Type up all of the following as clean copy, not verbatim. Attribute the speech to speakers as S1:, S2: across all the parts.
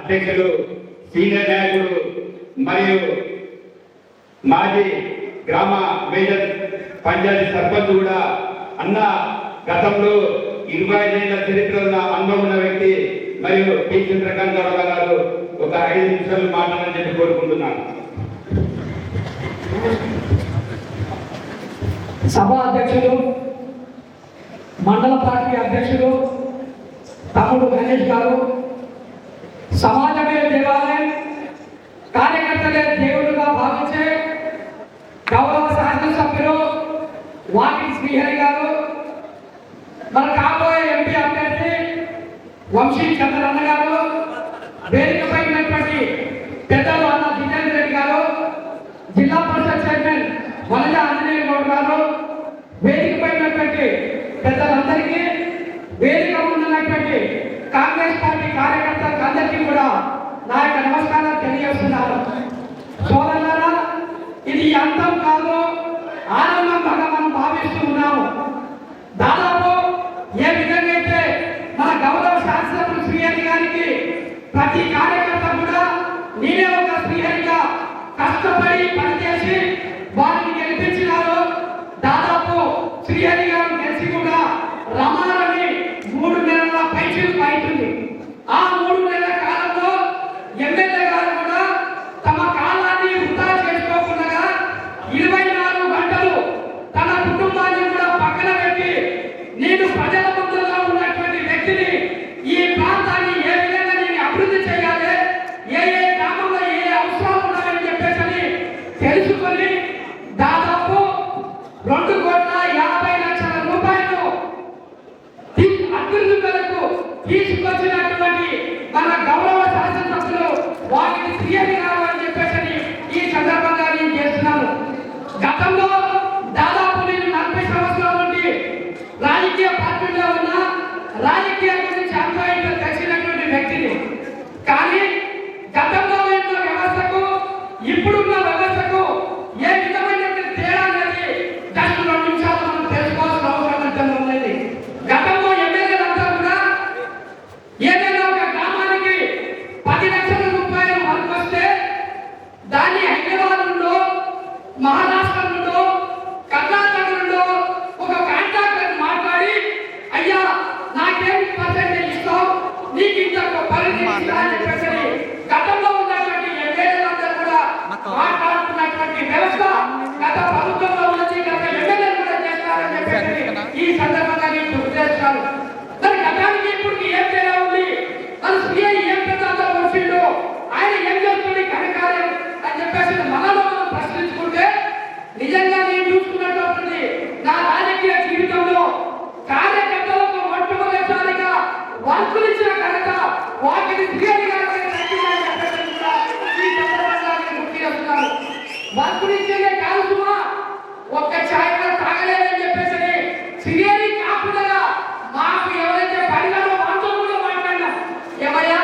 S1: అధ్యక్షులు సీనియర్ నాయకుడు మరియు మాజీ గ్రామ మేజర్ పంచాయతీ సర్పంచ్ కూడా అన్న గతంలో 25 ఏళ్ల చరిత్ర ఉన్న అనుభవం ఉన్న వ్యక్తి మరియు పి చంద్రకాంత్ గౌడ గారు ఒక 5 నిమిషాలు మాట్లాడాలని చెప్పి కోరుకుంటున్నాను.
S2: సభా అధ్యక్షులు, మండల పార్టీ అధ్యక్షులు తమ్ముడు గణేష్ గారు, సమాజమే దేవాలయం, కార్యకర్తలే దేవుడుగా భావించే గౌరవ శాసనసభ్యులు వాకిటి శ్రీహరి గారు, మన కాబోయే ఎంపీ అభ్యర్థి వంశీ చంద్రన్న గారు, వేదికపై ఉన్నటువంటి పెద్దలు అన్న జితేంద్ర రెడ్డి గారు, జిల్లా పరిషత్ చైర్మన్ వనజ ఆంజనేయ గౌడ్ గారు, వేదికపై ఉన్నటువంటి పెద్దలందరికీ, వేదిక ఉన్నటువంటి కాంగ్రెస్ పార్టీ కార్యకర్తలకు అందరికీ కూడా నా యొక్క నమస్కారాలు తెలియజేస్తున్నారు. సోదరులారా, ఇది అంతం కాదు, ఆనందంగా మనం భావిస్తూ ఉన్నాము. దాదాపు ఏ విధంగా అయితే మన గౌరవ శాసనసభ్యులు శ్రీహరి గారికి ప్రతి కార్యకర్త కూడా నేనే ఒక శ్రీహరిగా కష్టపడి పనిచేసి వారిని గెలిపించినారు. దాదాపు శ్రీహరి గారు గెలిచి కూడా రమారని 3 నెలల పైసలు అవుతుంది. ఆ 3 నెలల కాలంలో ఎమ్మెల్యే గారు కూడా తమ కాలాన్ని వృధా చేసుకోకుండా 24 గంటలు తన కుటుంబాన్ని కూడా పక్కన పెట్టి నేను ప్రజల ముందుగా ఉన్నటువంటి వ్యక్తిని, ఈ ప్రాంతాన్ని ఏ విధంగా నేను అభివృద్ధి చేయాలి, ఏ గ్రామంలో ఏ అవసరాలు ఉన్నాయని చెప్పేసి తెలుసుకొని దాదాపు 2,50,00,000 రూపాయలు అభివృద్ధి కొరకు తీసుకొచ్చినటువంటి మన గౌరవ శాసనసభ్యులు వాటిని శ్రీహరి గారు అని చెప్పేసి ఈ సందర్భంగా నేను చేస్తున్నాను. గతంలో దాదాపు నేను 40 సంవత్సరాల నుండి రాజకీయ పార్టీలో ఉన్న రాజకీయాల గురించి అనుభవంగా తెలిసినటువంటి వ్యక్తిని. కానీ గతంలో ఉన్న వ్యవస్థకు ఇప్పుడున్న వ్యవస్థకు ఏ విధమైనటువంటి తేడా అనేది జస్ట్ 2 నిమిషాలు మనం తెలుసుకోవాల్సిన అవసరం ఎంతైనా ఉన్నది. గతంలో ఎమ్మెల్యేలంతా కూడా ఏదైనా ఒక గ్రామానికి 10 లక్షల రూపాయలు వస్తే దాన్ని హైదరాబాద్ నుండో, మహారాష్ట్ర నుండో, కర్ణాటక నుండో ఒక కాంట్రాక్టర్ మాట్లాడి, అయ్యా నాకేం పర్సెంటేజ్ ఇస్తావు, నీకు ఇంత పరిధి అని చెప్పేసి గతంలో ఉన్నటువంటి ఎమ్మెల్యేలందరూ కూడా మాట్లాడుతున్నటువంటి వ్యవస్థ గత ప్రభుత్వంలో ఉన్నది, గత ఎమ్మెల్యేలు కూడా చేస్తారని చెప్పేసి ఈ సందర్భంగా నేను గుర్తు చేస్తాను. మరి గతానికి ఇప్పుడు ఏం తేడా ఉంది? మన సిఐ ఏం పెద్ద వచ్చిండు, ఆయన ఏం చేస్తుంది ఘనకార్యం అని చెప్పేసి మనలో మనం ప్రశ్నించుకుంటే, నిజంగా నేను చూసుకున్నటువంటి నా రాజకీయ జీవితంలో కార్యకర్తలకు మొట్టమొదటిసారిగా వర్కులు ఇచ్చిన ఘనత వాటిని శ్రీహరి గారు గుర్తు చేస్తున్నారు. వర్కులు ఇచ్చేదే కాదు సుమా, ఒక్క ఛాయ్ కూడా తాగలేదని చెప్పేసి శ్రీహరి కాకుండా మాకు ఎవరైతే పడినారో వాళ్ళతో కూడా మాట్లాడినాం. ఏమయ్యా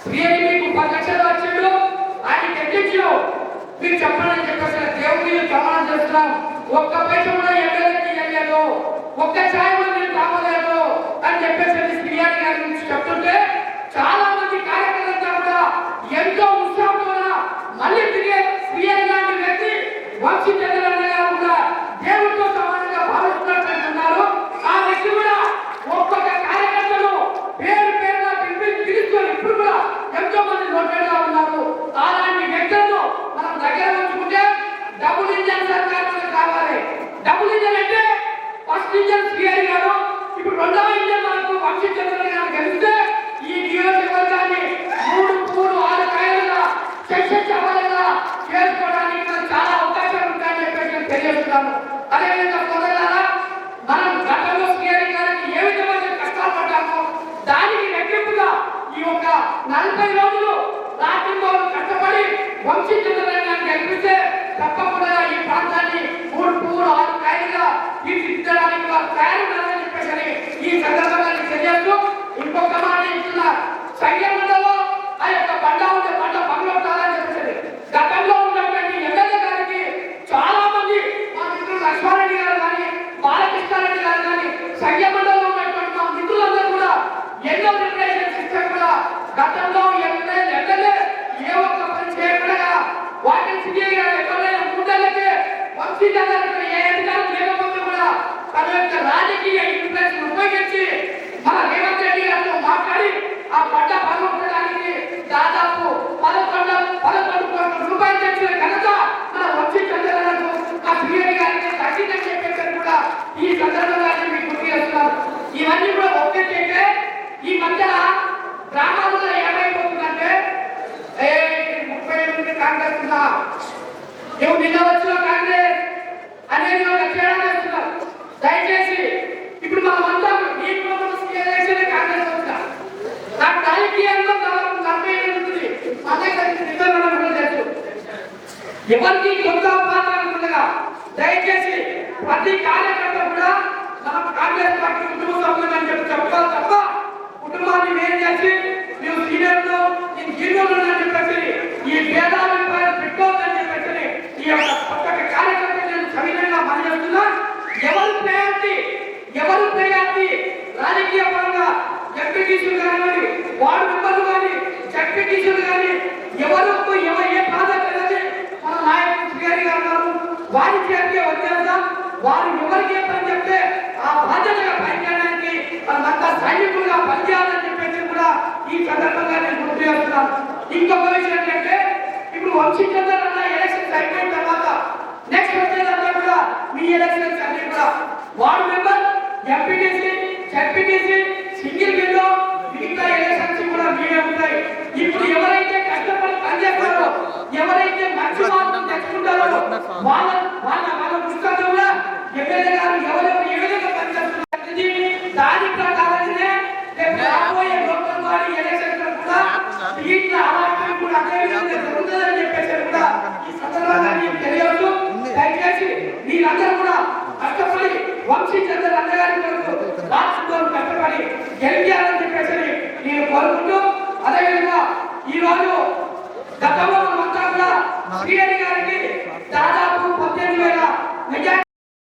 S2: శ్రీహరి మీకు 10 లక్షలు వచ్చిండు, ఆయన తెచ్చించావు, మీరు చెప్పాలని చెప్పేసి దేవుడిని ప్రమాణం చేస్తున్నాం. ఒక్క పైస కూడా ఎమ్మెల్యేకి ఇవ్వలేదు, ఒక్క ఛాయ్ కూడా నేను తాగలేదు అని చెప్పేసి శ్రీహరి గారి గురించి చెప్తుంటే చాలా మంది కార్యకర్తలంతా కూడా ఎంతో ఉత్సాహంతో మళ్ళీ తిరిగే శ్రీహరి లాంటి వ్యక్తి వంశీ చంద్రన్న గారు కూడా దేవుడితో సమానంగా భావిస్తున్నారు. ఆ వ్యక్తి కూడా ఒక్కొక్క కార్యకర్తలు పేరు పేరుగా పిలుచుకొని ఇప్పుడు కూడా ఎంతో మంది నోటెడ్గా ఉన్నారు. అలాంటి వ్యక్తులను మనం దగ్గర ఉంచుకుంటే డబుల్ ఇంజన్ సర్కార్ మనకు కావాలి. డబుల్ ఇంజన్ అంటే ఫస్ట్ ఇంజన్ శ్రీహరి గారు, ఇప్పుడు 2వ ఇంజన్ మనకు వంశీ చంద్రన్న గారు గెలిస్తే ఈ నియోజకవర్గాన్ని 3 కాయలుగా చర్చించవలగా చేసుకోవడానికి మనకు చాలా అవకాశాలు ఉంటాయని చెప్పేసి తెలియజేస్తున్నాను. అదేవిధంగా సోదరులారా, మనం గతంలో శ్రీహరి గారికి ఏ విధమైన కష్టాలు పడ్డామో దానికి రెట్టింపుగా ఈ యొక్క 40 రోజులు రాత్రింబోలు కష్టపడి వంశీ చంద్రన్న గారిని గెలిపిస్తే తప్పకుండా ఈ ప్రాంతాన్ని 3 కాయలుగా తీర్చిదిద్దడానికి వారు తయారున్నారని చెప్పేసి ఈ సందర్భంగా తెలియజేస్తూ ఇంకొక మాట ఇస్తున్నా. సంఘంలో ఆ యొక్క బండ ఉంటే బండ పగలొట్టాలని చెప్పేసి గతంలో ఉన్నటువంటి ఎమ్మెల్యే గారికి చాలా మంది మా మిత్రులు లక్ష్మారెడ్డి గారు కానీ, బాలకృష్ణారెడ్డి గారు కానీ, సంఘమండలో ఉన్నటువంటి మా మిత్రులందరూ కూడా ఎన్నో నిర్ణయాలు చేస్తే కూడా గతంలో ఎమ్మెల్యే సిఐ గారు ఎక్కడైనా మూడేళ్ళకే వంశీ గారు ఏ అధికారం లేకపోతే కూడా తన యొక్క రాజకీయ ఇన్ఫ్లుయెన్స్ ఉపయోగించి మన రేవంత్ రెడ్డి గారితో మాట్లాడి ఆ పంట పనుకోవడానికి దాదాపు 11 కోట్ల రూపాయలు తెచ్చిన ఘనత మన వంశీ చంద్రబాబు ఆ సిఐ గారికి తగ్గిందని చెప్పేసి కూడా ఈ సందర్భంగా మీకు గుర్తు చేస్తున్నారు. ఇవన్నీ కూడా ఒక్కటైతే ఈ మధ్య గ్రామాల్లో ఏమైపోతుందంటే 38 కాంగ్రెస్ ఉందా నువ్వు నిన్న వచ్చిన కాంగ్రెస్ అనేది ఒక తేడా వేస్తున్నారు. దయచేసి ఇప్పుడు మనం అంతా ఈ ఎలక్షన్ కాంగ్రెస్ వచ్చిన నాకు రాజకీయాల్లో 40 ఉంటుంది ఎవరికి కొత్త పాత్రగా దయచేసి ప్రతి కార్యకర్త కూడా మనం కాంగ్రెస్ పార్టీ కుటుంబ సభ్యులు అని చెప్పి చెప్పాలి తప్ప కుటుంబాన్ని వేరు చేసి ನೀವು సీనియర్లు నేను జూనియర్లు అని చెప్పేసి ఈ భేదాభిప్రాయాలు పెట్టుకోవద్దని చెప్పేసి ఈ యొక్క ఒక్కొక్క కార్యకర్త నేను సవినయంగా పనిచేస్తున్నా. ఎవరు ప్రయాణి రాజకీయ పరంగా ఎంపీటీసీలు కానివ్వండి వార్డు మెంబర్లు కానీ జడ్పీటీసీలు కానీ ఎవరు ఏ ప్రాధాన్యత అనేది మన నాయకులు శ్రీహరి గారు ఉన్నారు. వారి చేతికే వచ్చేద్దాం. వారు ఎవరికి పని చెప్తే ఆ బాధ్యతగా పనిచేయడానికి మనమంతా సైనికులుగా పనిచేయాలని చెప్పేసి కూడా ఈ సందర్భంగా నేను గుర్తు చేస్తున్నాను. ఇంకొక విషయం ఏంటంటే ఇప్పుడు వంశీచంద్ర అన్న ఎలక్షన్స్ అయిపోయిన తర్వాత నెక్స్ట్ వచ్చేదంతా కూడా మీ ఎలక్షన్స్ అన్ని కూడా ward member MPTC ZPTC single window మిగతా ఎలక్షన్స్ కూడా మీరే ఉంటాయి. ఇప్పుడు ఎవరైతే కష్టపడి పనిచేస్తారో ఎవరైతే మంచి మార్కులు తెచ్చుకుంటారో వాళ్ళ పుస్తకంలో ఎమ్మెల్యే గారు ఎవరెవరు ఏ విధంగా పనిచేస్తున్నారు దాని ప్రకారంగానే రాబోయే లోకల్ బాడీ ఎలక్షన్స్ కూడా వీటిని అలాంటి కూడా అదే విధంగా జరుగుతుందని చెప్పేసి కూడా ఈ సందర్భంగా మీకు తెలియదు. దయచేసి మీరందరూ కూడా కష్టపడి వంశీ చంద్ర అన్నగారి కొరకు రాష్ట్రంలో కష్టపడి ఎన్టీఆర్